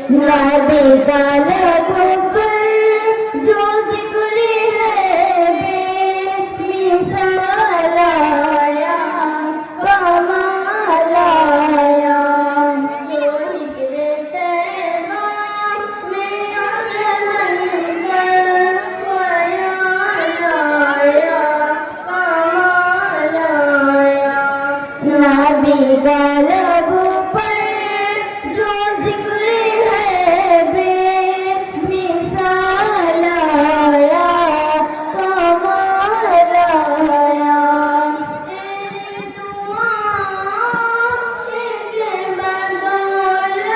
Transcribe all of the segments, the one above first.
नबी का लबों पर जो जिक्र है बेमिसाल आया, कमाल आया। जो हिजरे तैबा में मंज़र ख्याल आया, कमाल आया। नबी का लबों पर जो जिक्र है बेमिसाल आया, कमाल आया। तेरी दुआओं की बदौलत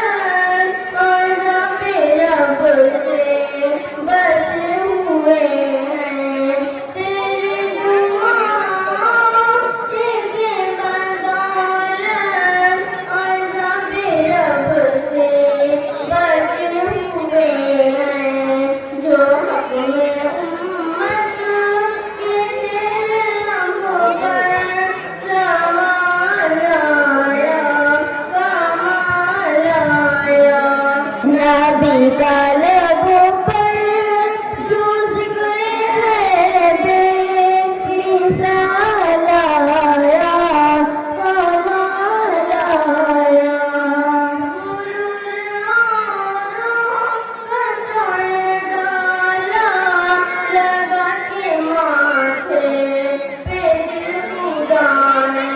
और रब से बचे हुए हैं। तेरी दुआओं की बदौलत और रब से बचे हुए हैं। जो अपने उम्मत के लम्हों पर सवाल आया, कमाल आया। नबी का लबों पर जो जिक्र है बेमिसाल आया, कमाल आया। लगा के माथे पे दिल खुदा ने